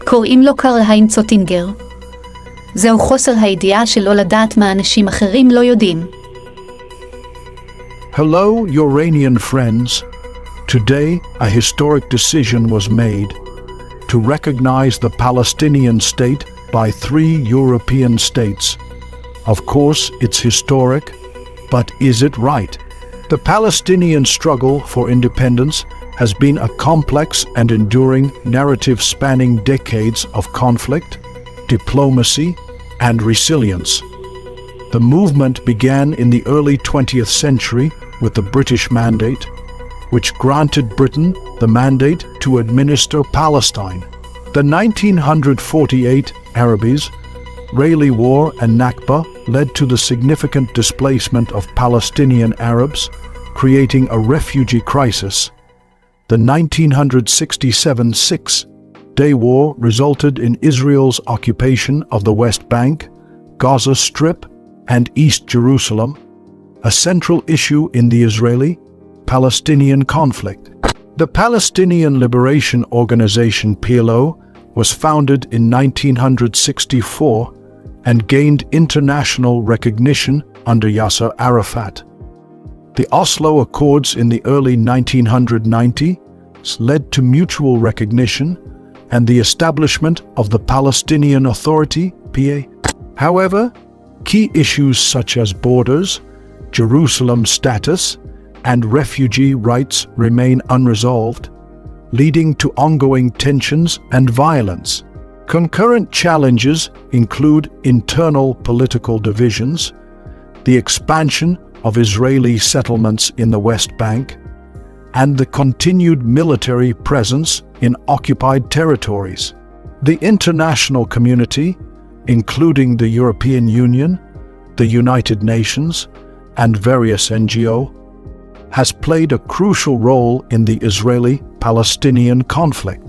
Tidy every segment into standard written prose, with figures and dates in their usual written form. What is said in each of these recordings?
קוראים לו קרל-היינץ אוטינגר. זהו חוסר הידיעה שלא לדעת מה אנשים אחרים לא יודעים. Hello, Uranian friends. Today, a historic decision was made to recognize the Palestinian state by 3 European states. Of course, it's historic, but is it right? The Palestinian struggle for independence has been a complex and enduring narrative spanning decades of conflict, diplomacy, and resilience. The movement began in the early 20th century with the British Mandate, which granted Britain the mandate to administer Palestine. The 1948 Arabi-Israeli War and Nakba led to the significant displacement of Palestinian Arabs, creating a refugee crisis. The 1967 Six-Day War resulted in Israel's occupation of the West Bank, Gaza Strip, and East Jerusalem, a central issue in the Israeli-Palestinian conflict. The Palestinian Liberation Organization (PLO) was founded in 1964 and gained international recognition under Yasser Arafat. The Oslo Accords in the early 1990s led to mutual recognition and the establishment of the Palestinian Authority (PA). However, key issues such as borders, Jerusalem status, and refugee rights remain unresolved, leading to ongoing tensions and violence. Concurrent challenges include internal political divisions, the expansion of Israeli settlements in the West Bank, and the continued military presence in occupied territories. The international community, including the European Union, the United Nations, and various NGOs, has played a crucial role in the Israeli-Palestinian conflict.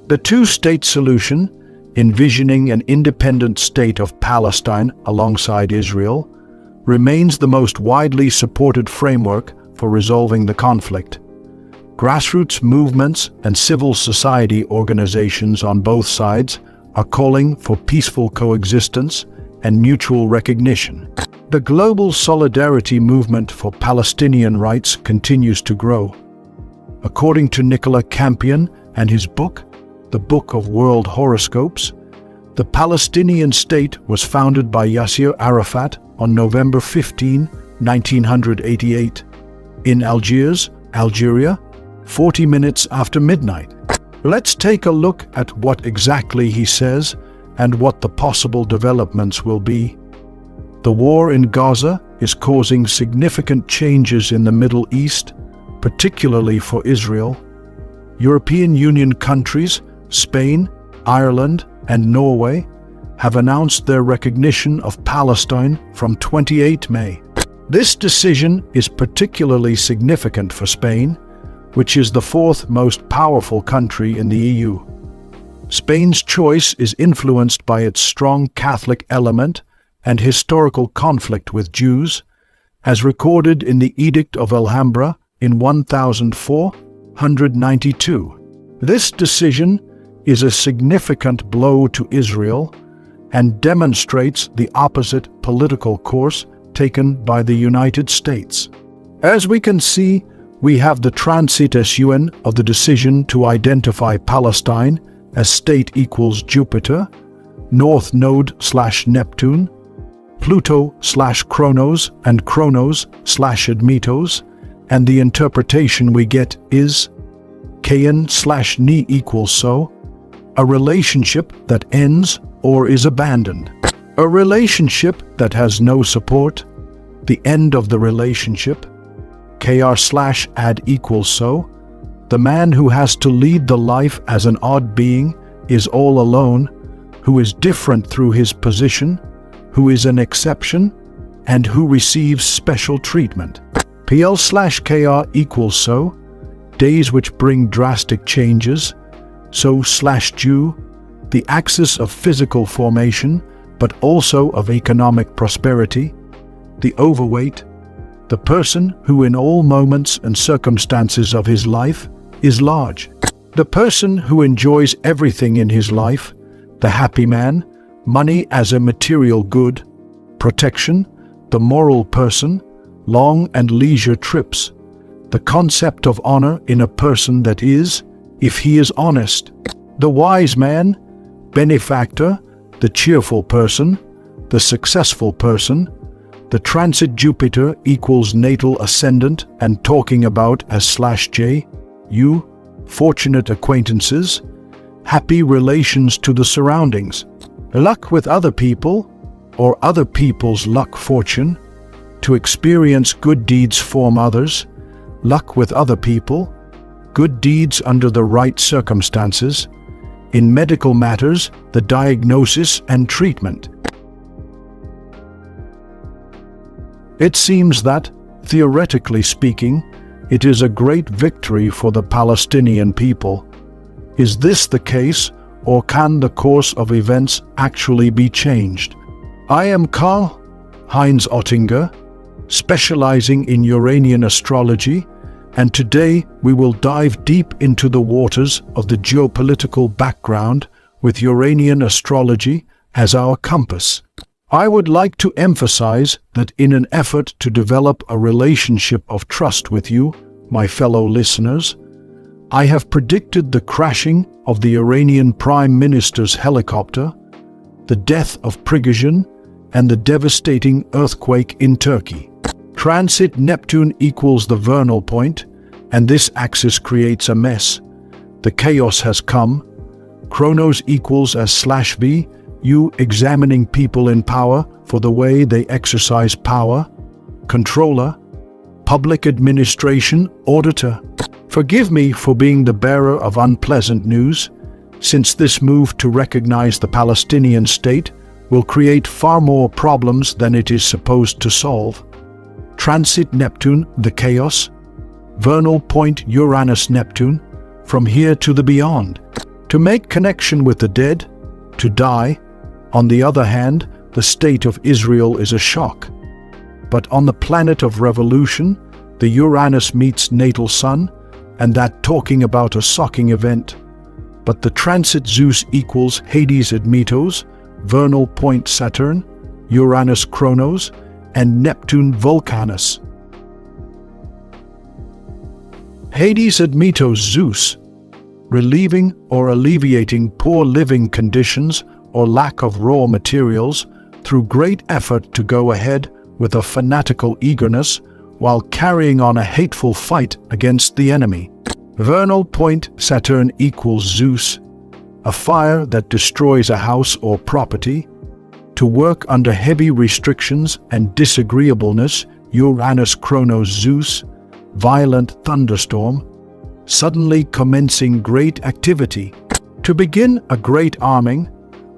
The two-state solution, envisioning an independent state of Palestine alongside Israel, remains the most widely supported framework for resolving the conflict. Grassroots movements and civil society organizations on both sides are calling for peaceful coexistence and mutual recognition. The global solidarity movement for Palestinian rights continues to grow. According to Nicola Campion and his book, The Book of World Horoscopes, the Palestinian state was founded by Yasser Arafat on November 15, 1988, in Algiers, Algeria, 40 minutes after midnight. Let's take a look at what exactly he says and what the possible developments will be. The war in Gaza is causing significant changes in the Middle East, particularly for Israel. European Union countries, Spain, Ireland, and Norway, have announced their recognition of Palestine from 28 May. This decision is particularly significant for Spain, which is the fourth most powerful country in the EU. Spain's choice is influenced by its strong Catholic element and historical conflict with Jews, as recorded in the Edict of Alhambra in 1492. This decision is a significant blow to Israel and demonstrates the opposite political course taken by the United States. As we can see, we have the transition of the decision to identify Palestine as state equals Jupiter, North Node/Neptune, Pluto/Kronos, and Kronos/Admetos, and the interpretation we get is Cain/Ni equals so, a relationship that ends or is abandoned. A relationship that has no support, the end of the relationship, Kr/ad equals so, the man who has to lead the life as an odd being is all alone, who is different through his position, who is an exception, and who receives special treatment. Pl/Kr equals so, days which bring drastic changes, so/Ju, the axis of physical formation, but also of economic prosperity, the overweight, the person who in all moments and circumstances of his life is large. The person who enjoys everything in his life, the happy man, money as a material good, protection, the moral person, long and leisure trips, the concept of honor in a person that is, if he is honest, the wise man, benefactor, the cheerful person, the successful person, the transit Jupiter equals natal ascendant and talking about as /J, you, fortunate acquaintances, happy relations to the surroundings, luck with other people, or other people's luck fortune, to experience good deeds form others, luck with other people, good deeds under the right circumstances, in medical matters, the diagnosis and treatment. It seems that, theoretically speaking, it is a great victory for the Palestinian people. Is this the case, or can the course of events actually be changed? I am Karl Heinz Oettinger, specializing in Uranian astrology, and today we will dive deep into the waters of the geopolitical background with Uranian astrology as our compass. I would like to emphasize that in an effort to develop a relationship of trust with you, my fellow listeners, I have predicted the crashing of the Iranian Prime Minister's helicopter, the death of Prigozhin, and the devastating earthquake in Turkey. Transit Neptune equals the vernal point, and this axis creates a mess. The chaos has come. Chronos equals as /V, you examining people in power for the way they exercise power. Controller, public administration, auditor. Forgive me for being the bearer of unpleasant news, since this move to recognize the Palestinian state will create far more problems than it is supposed to solve. Transit Neptune, the chaos. Vernal point Uranus-Neptune, from here to the beyond. To make connection with the dead, to die. On the other hand, the state of Israel is a shock. But on the planet of revolution, the Uranus meets natal sun, and that talking about a shocking event. But the transit Zeus equals Hades Admetos, vernal point Saturn, Uranus Chronos, and Neptune Vulcanus. Hades Admetos Zeus, relieving or alleviating poor living conditions or lack of raw materials through great effort to go ahead with a fanatical eagerness while carrying on a hateful fight against the enemy. Vernal point Saturn equals Zeus, a fire that destroys a house or property, to work under heavy restrictions and disagreeableness. Uranus Chronos Zeus, violent thunderstorm, suddenly commencing great activity, to begin a great arming,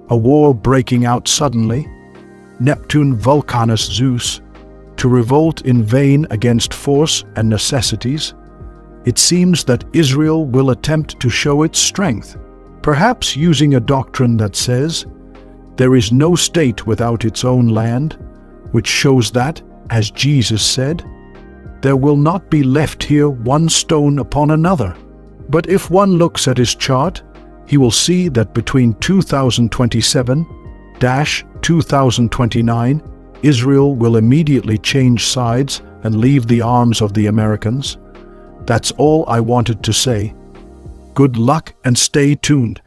a war breaking out suddenly. Neptune Vulcanus Zeus, to revolt in vain against force and necessities. It seems that Israel will attempt to show its strength, perhaps using a doctrine that says, there is no state without its own land, which shows that, as Jesus said, there will not be left here one stone upon another. But if one looks at his chart, he will see that between 2027-2029, Israel will immediately change sides and leave the arms of the Americans. That's all I wanted to say. Good luck and stay tuned.